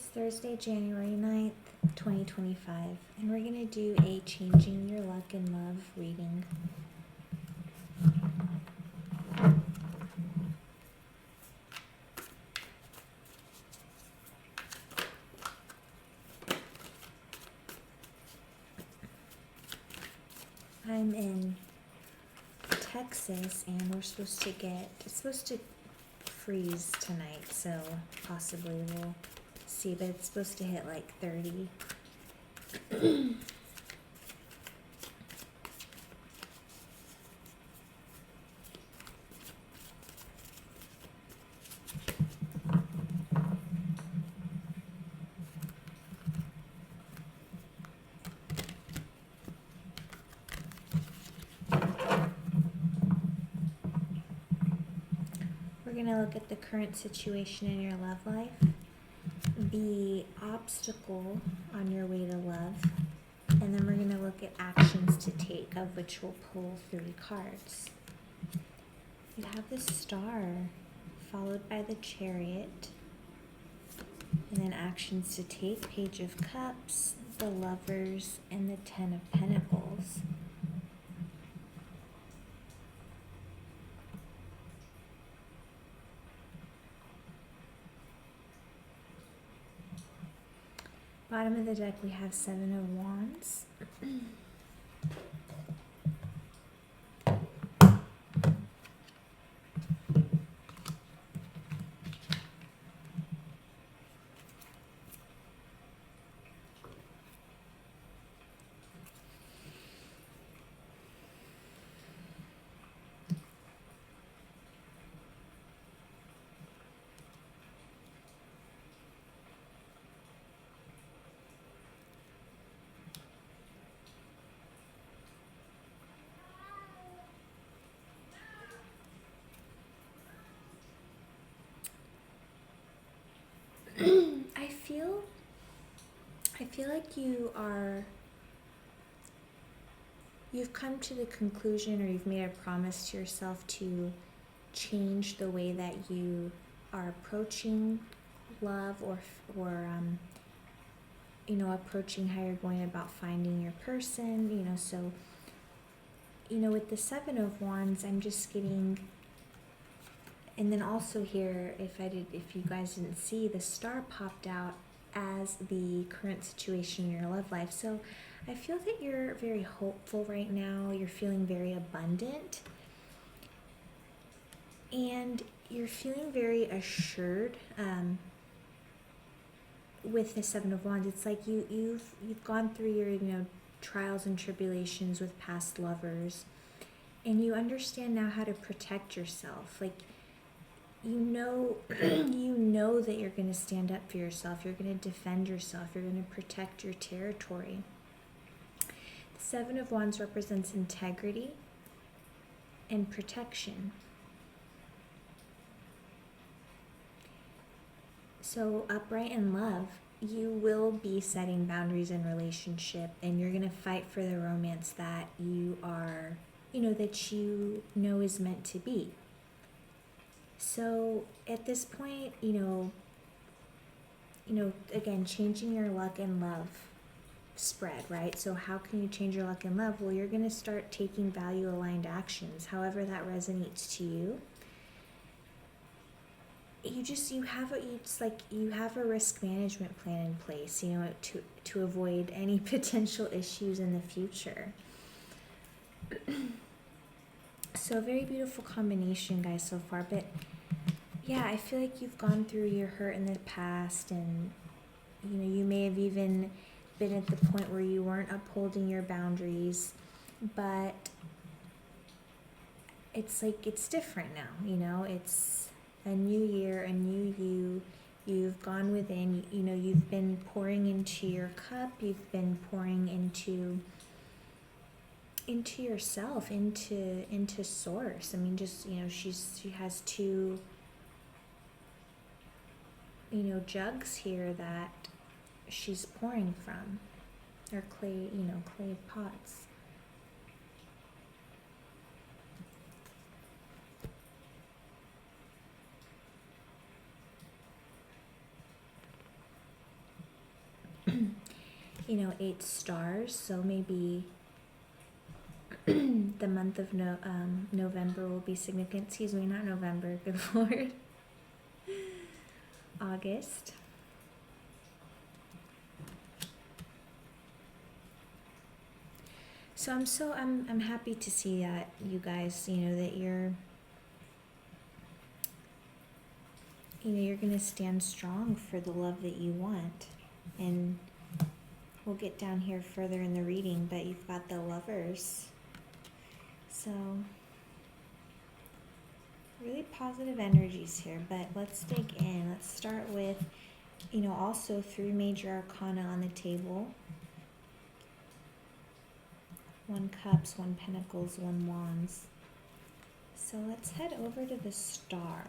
It's Thursday, January 9th, 2025, and we're going to do a Changing Your Luck in Love reading. I'm in Texas, and it's supposed to freeze tonight, so possibly we'll see, but it's supposed to hit like 30. We're going to look at the current situation in your love life, the obstacle on your way to love, and then we're going to look at actions to take, of which we'll pull 3 cards. You have the Star, followed by the Chariot, and then actions to take, Page of Cups, the Lovers, and the 10 of Pentacles. Bottom of the deck, we have 7 of Wands. I feel like you've come to the conclusion, or you've made a promise to yourself to change the way that you are approaching love, or approaching how you're going about finding your person, so with the 7 of Wands, I'm just getting. And then also here, if you guys didn't see, the Star popped out as the current situation in your love life. So I feel that you're very hopeful right now. You're feeling very abundant. And you're feeling very assured with the 7 of Wands. It's like you've gone through your trials and tribulations with past lovers. And you understand now how to protect yourself. Like, you know that you're going to stand up for yourself. You're going to defend yourself. You're going to protect your territory. The 7 of Wands represents integrity and protection. So upright in love, you will be setting boundaries in relationship, and you're going to fight for the romance that you are, that you know is meant to be. So at this point, again, changing your luck in love spread, right? So how can you change your luck in love? Well, you're going to start taking value-aligned actions, however that resonates to you. You have a risk management plan in place, to avoid any potential issues in the future. So a very beautiful combination, guys, so far. But yeah, I feel like you've gone through your hurt in the past, and you may have even been at the point where you weren't upholding your boundaries, but it's like it's different now. It's a new year, a new you. You've gone within, you've been pouring into your cup, you've been pouring into yourself, into source. I mean, just she has 2 jugs here that she's pouring from, or clay pots. 8 stars. So maybe the month of November will be significant. Excuse me, not November. Good Lord. August. So I'm happy to see that, you guys, that you're going to stand strong for the love that you want. And we'll get down here further in the reading, but you've got the Lovers. So really positive energies here, but let's dig in. Let's start with, also 3 major arcana on the table. 1 Cups, 1 Pentacles, 1 Wands. So let's head over to the Star.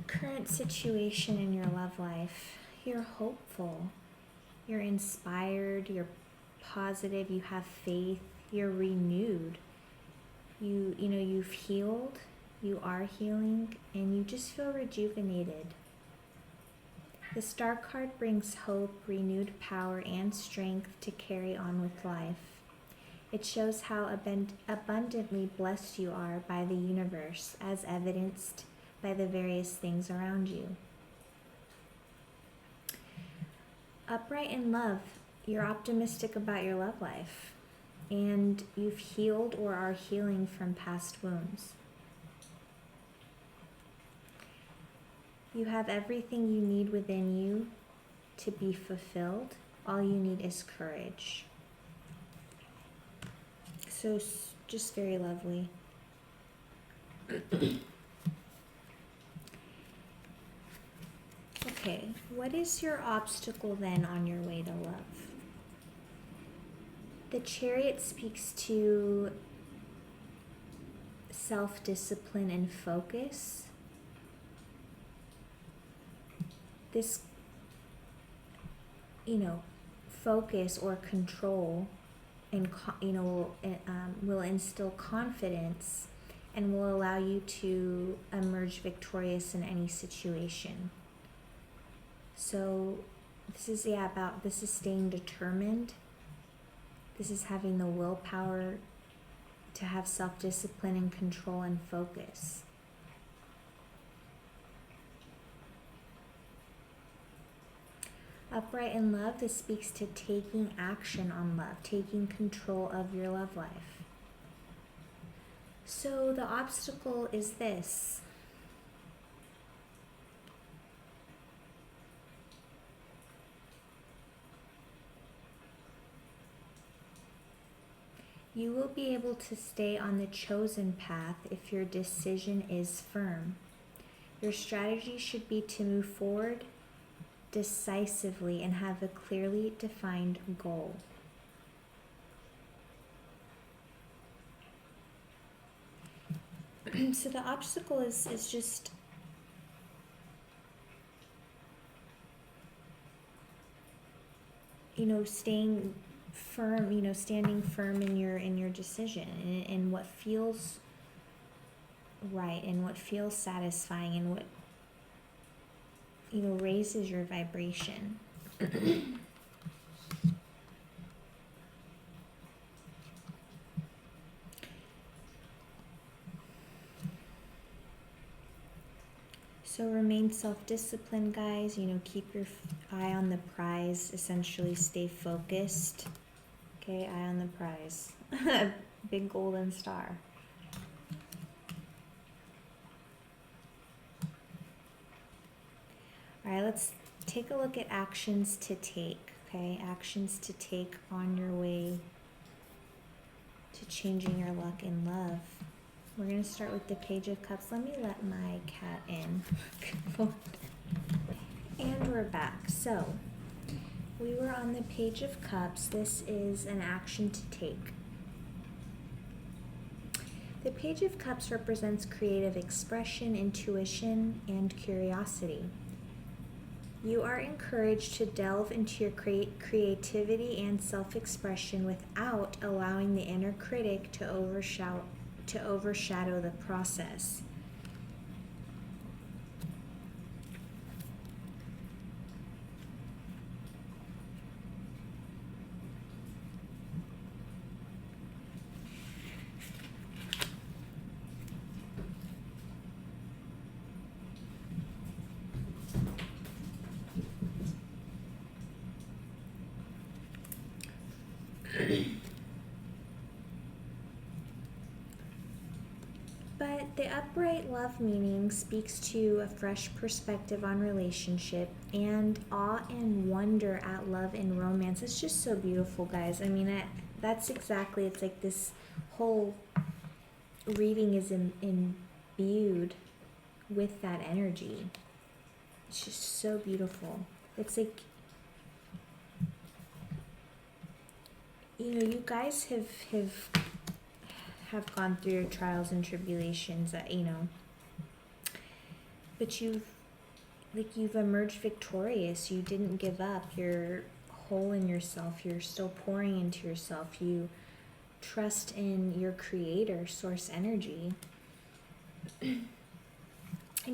Current situation in your love life. You're hopeful. You're inspired. You're positive. You have faith. You're renewed. You've healed. You are healing, and you just feel rejuvenated. The Star card brings hope, renewed power, and strength to carry on with life. It shows how abundantly blessed you are by the universe, as evidenced by the various things around you. Upright in love, you're optimistic about your love life, and you've healed or are healing from past wounds. You have everything you need within you to be fulfilled. All you need is courage. So just very lovely. Okay, what is your obstacle then on your way to love? The Chariot speaks to self-discipline and focus. This, focus or control and, will instill confidence and will allow you to emerge victorious in any situation. So this is staying determined. This is having the willpower to have self-discipline and control and focus. Upright in love, this speaks to taking action on love, taking control of your love life. So the obstacle is this. You will be able to stay on the chosen path if your decision is firm. Your strategy should be to move forward decisively and have a clearly defined goal. So the obstacle is just staying firm, standing firm in your decision and what feels right and what feels satisfying and what raises your vibration. So remain self-disciplined, guys. Keep your eye on the prize. Essentially, stay focused. Okay, eye on the prize. Big golden star. All right, let's take a look at actions to take. Okay, actions to take on your way to changing your luck in love. We're going to start with the Page of Cups. Let me let my cat in. And we're back. So, we were on the Page of Cups. This is an action to take. The Page of Cups represents creative expression, intuition, and curiosity. You are encouraged to delve into your creativity and self-expression without allowing the inner critic to overshadow the process. But the upright love meaning speaks to a fresh perspective on relationship and awe and wonder at love and romance. It's just so beautiful, guys. I mean, that's exactly, it's like this whole reading is imbued with that energy. It's just so beautiful. It's like, you know, you guys have gone through your trials and tribulations, you know, but you've emerged victorious. You didn't give up. You're whole in yourself. You're still pouring into yourself. You trust in your creator, source energy. And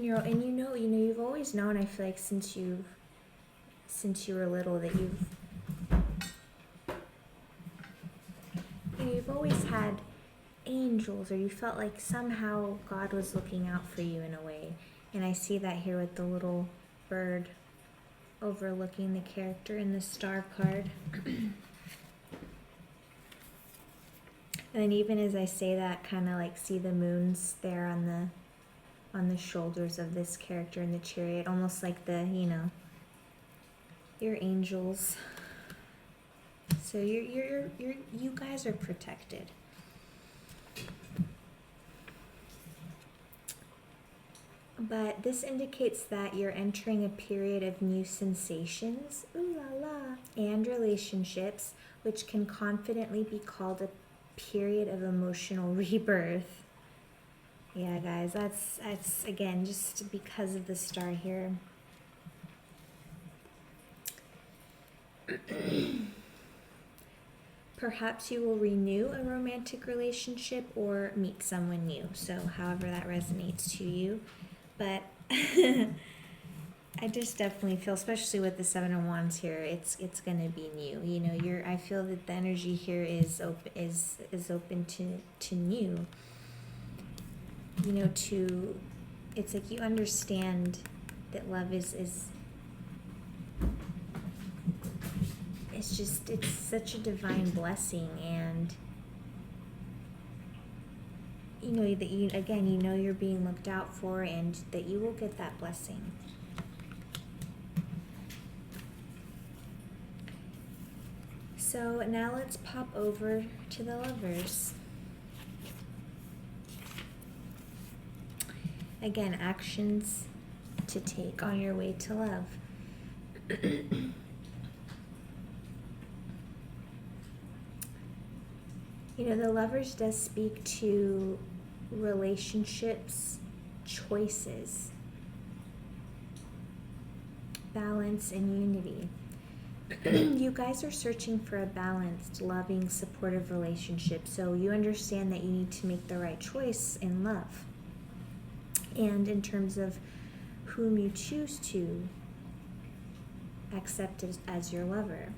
you've always known, I feel like since you were little, that you've always had angels, or you felt like somehow God was looking out for you in a way. And I see that here with the little bird overlooking the character in the star card. And then even as I say that, kind of like see the moons there on the shoulders of this character in the chariot, almost like your angels. So you guys are protected. But this indicates that you're entering a period of new sensations, ooh la la, and relationships, which can confidently be called a period of emotional rebirth. Yeah, guys, that's again just because of the star here. Perhaps you will renew a romantic relationship or meet someone new. So however that resonates to you. But I just definitely feel, especially with the Seven of Wands here, it's gonna be new. You know, I feel that the energy here is open to new. You know, it's like you understand that love is it's such a divine blessing, and you know that you know you're being looked out for, and that you will get that blessing. So now let's pop over to the Lovers. Again, actions to take on your way to love. You know, the Lovers does speak to relationships, choices, balance, and unity. You guys are searching for a balanced, loving, supportive relationship, so you understand that you need to make the right choice in love. And in terms of whom you choose to accept as your lover.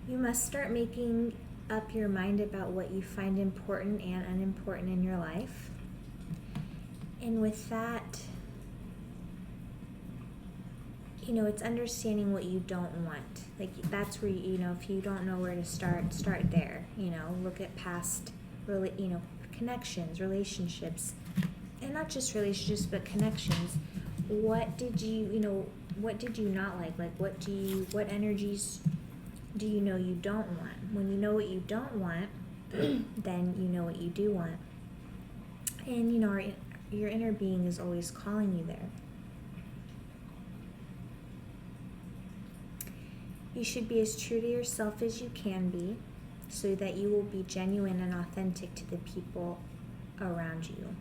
You must start making up your mind about what you find important and unimportant in your life. And with that, you know, it's understanding what you don't want. Like, that's where, you know, if you don't know where to start there. You know, look at past, connections, relationships. And not just relationships, but connections. What did you not like? Like, what energies do you know you don't want? When you know what you don't want, then you know what you do want. And, you know, your inner being is always calling you there. You should be as true to yourself as you can be, so that you will be genuine and authentic to the people around you.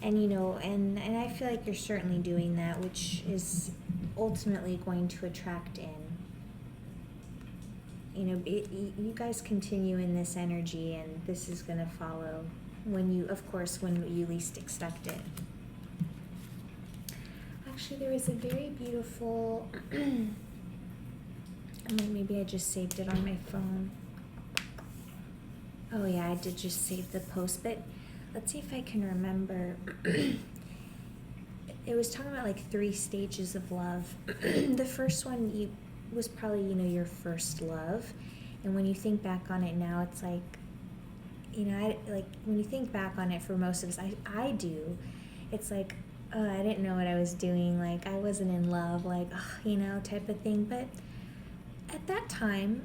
And and I feel like you're certainly doing that, which is ultimately going to attract in. You guys continue in this energy, and this is going to follow when you least expect it. Actually, there was a very beautiful, maybe I just saved it on my phone. Oh yeah, I did just save the post, but let's see if I can remember. It was talking about like 3 stages of love. The first one was probably, your first love. And when you think back on it now, it's like, when you think back on it, for most of us, I do, it's like, I didn't know what I was doing. Like, I wasn't in love, like, type of thing. But at that time,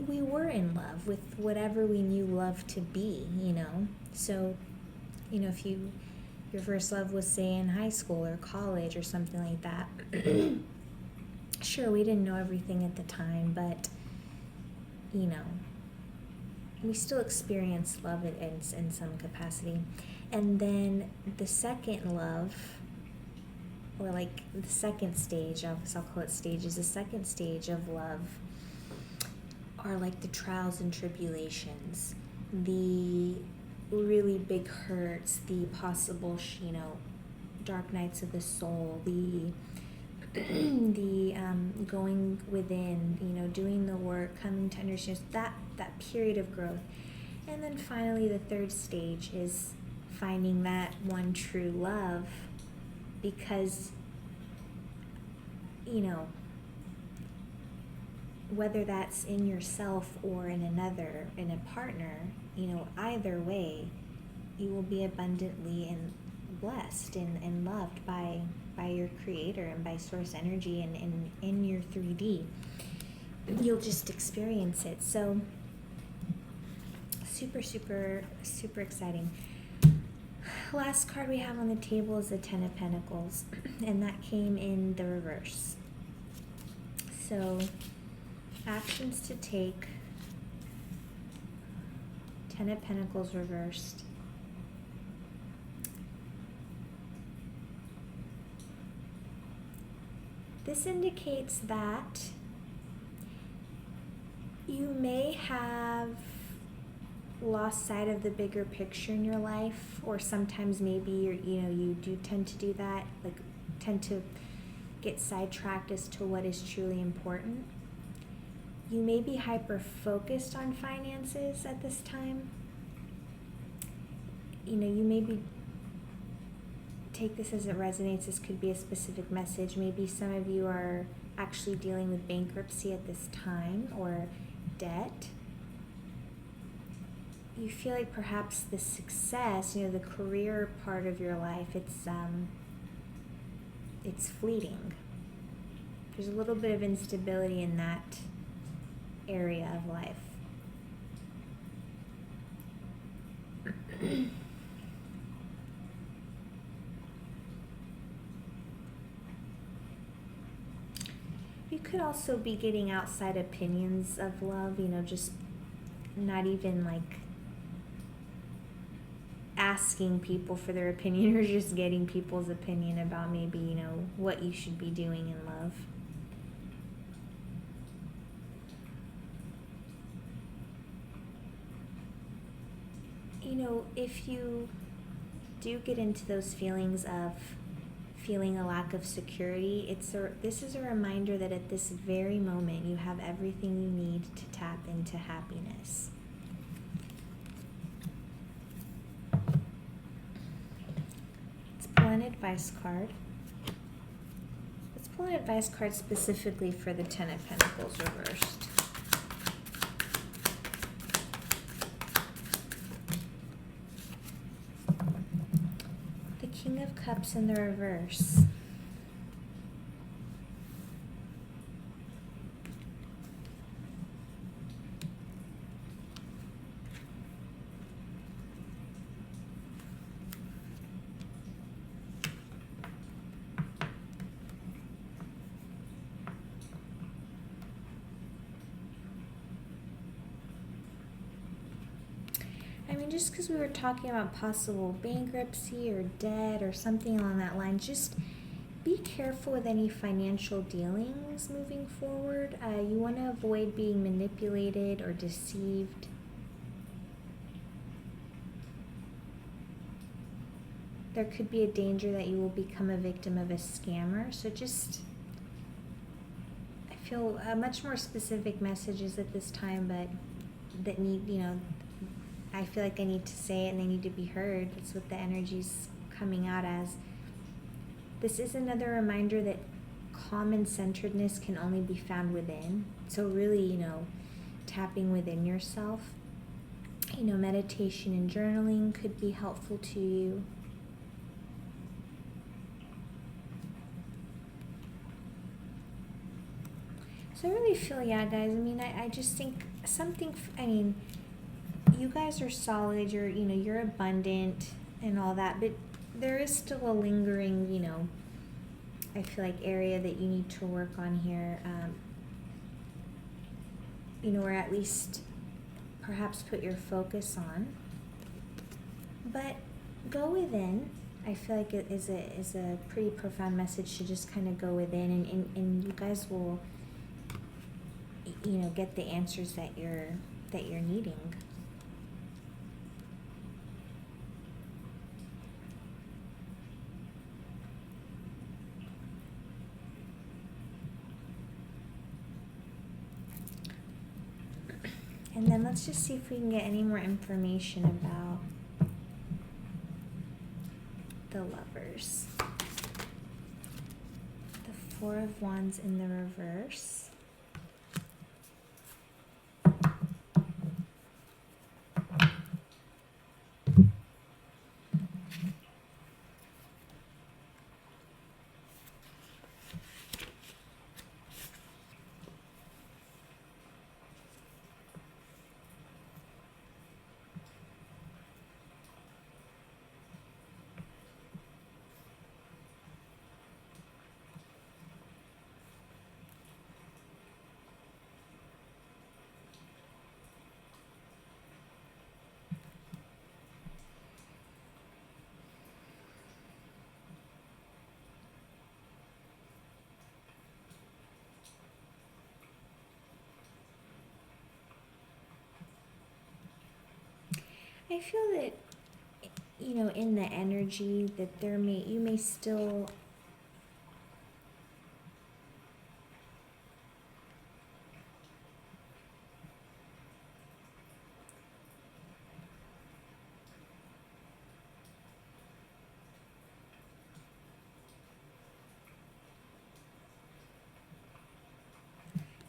we were in love with whatever we knew love to be, So, if your first love was, say, in high school or college or something like that, sure, we didn't know everything at the time, but, we still experienced love in some capacity. And then the second love, or like the second stage, I'll call it stages, the second stage of love are like the trials and tribulations, the really big hurts, the possible, dark nights of the soul, the going within, doing the work, coming to understand that period of growth. And then finally, the third stage is finding that one true love, because, whether that's in yourself or in another, in a partner, either way, you will be abundantly and blessed and loved by your creator and by source energy and in your 3D. You'll just experience it. So super, super, super exciting. Last card we have on the table is the Ten of Pentacles, and that came in the reverse. So actions to take, Ten of Pentacles reversed. This indicates that you may have lost sight of the bigger picture in your life, or sometimes maybe you do tend to do that, like tend to get sidetracked as to what is truly important. You may be hyper-focused on finances at this time. You maybe take this as it resonates. This could be a specific message. Maybe some of you are actually dealing with bankruptcy at this time, or debt. You feel like perhaps the success, the career part of your life, it's fleeting. There's a little bit of instability in that area of life. You could also be getting outside opinions of love, just not even like asking people for their opinion, or just getting people's opinion about maybe, what you should be doing in love. If you do get into those feelings of feeling a lack of security, this is a reminder that at this very moment you have everything you need to tap into happiness. Let's pull an advice card. Let's pull an advice card specifically for the Ten of Pentacles reversed. King of Cups in the reverse. just because we were talking about possible bankruptcy or debt or something along that line, just be careful with any financial dealings moving forward. You want to avoid being manipulated or deceived. There could be a danger that you will become a victim of a scammer. So just, I feel much more specific messages at this time, but that need, I feel like I need to say it and they need to be heard. That's what the energy's coming out as. This is another reminder that calm and centeredness can only be found within. So really, tapping within yourself. Meditation and journaling could be helpful to you. So I really feel, guys, I just think you guys are solid, you're abundant and all that, but there is still a lingering, I feel like area that you need to work on here, or at least perhaps put your focus on. But go within. I feel like it is a pretty profound message to just kind of go within, and you guys will, get the answers that you're needing. And then let's just see if we can get any more information about the Lovers. The Four of Wands in the reverse. I feel that, in the energy that you may still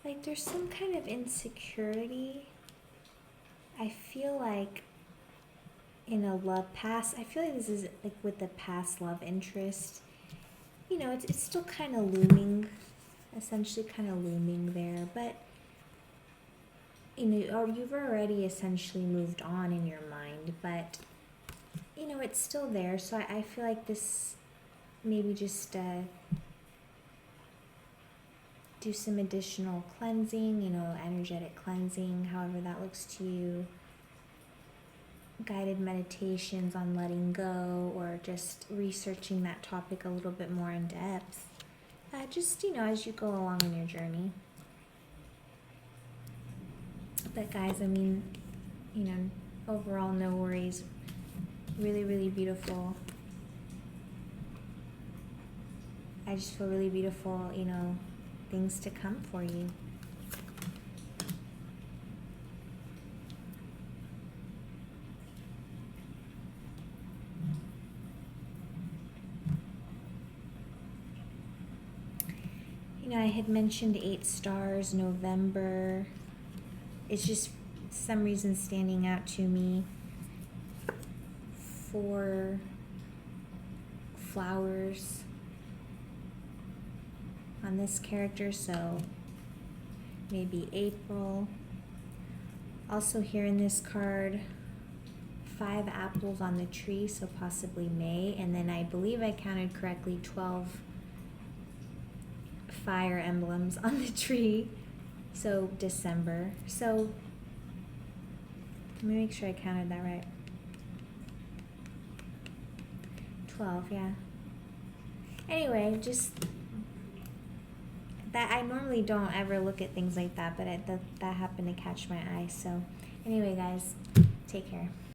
like there's some kind of insecurity. I feel like in a I feel like this is like with the past love interest, it's still kind of looming, essentially kind of looming there, but or you've already essentially moved on in your mind, but it's still there. So I feel like this maybe just do some additional cleansing, energetic cleansing, however that looks to you. Guided meditations on letting go, or just researching that topic a little bit more in depth. Just, as you go along in your journey. But guys, overall, no worries. Really, really beautiful. I just feel really beautiful, things to come for you. I had mentioned 8 stars, November. It's just some reason standing out to me. 4 flowers on this character, so maybe April. Also here in this card, 5 apples on the tree, so possibly May. And then I believe I counted correctly, 12 fire emblems on the tree, so December. So let me make sure I counted that right. 12, yeah. Anyway, just that I normally don't ever look at things like that, but that happened to catch my eye. So, anyway, guys, take care.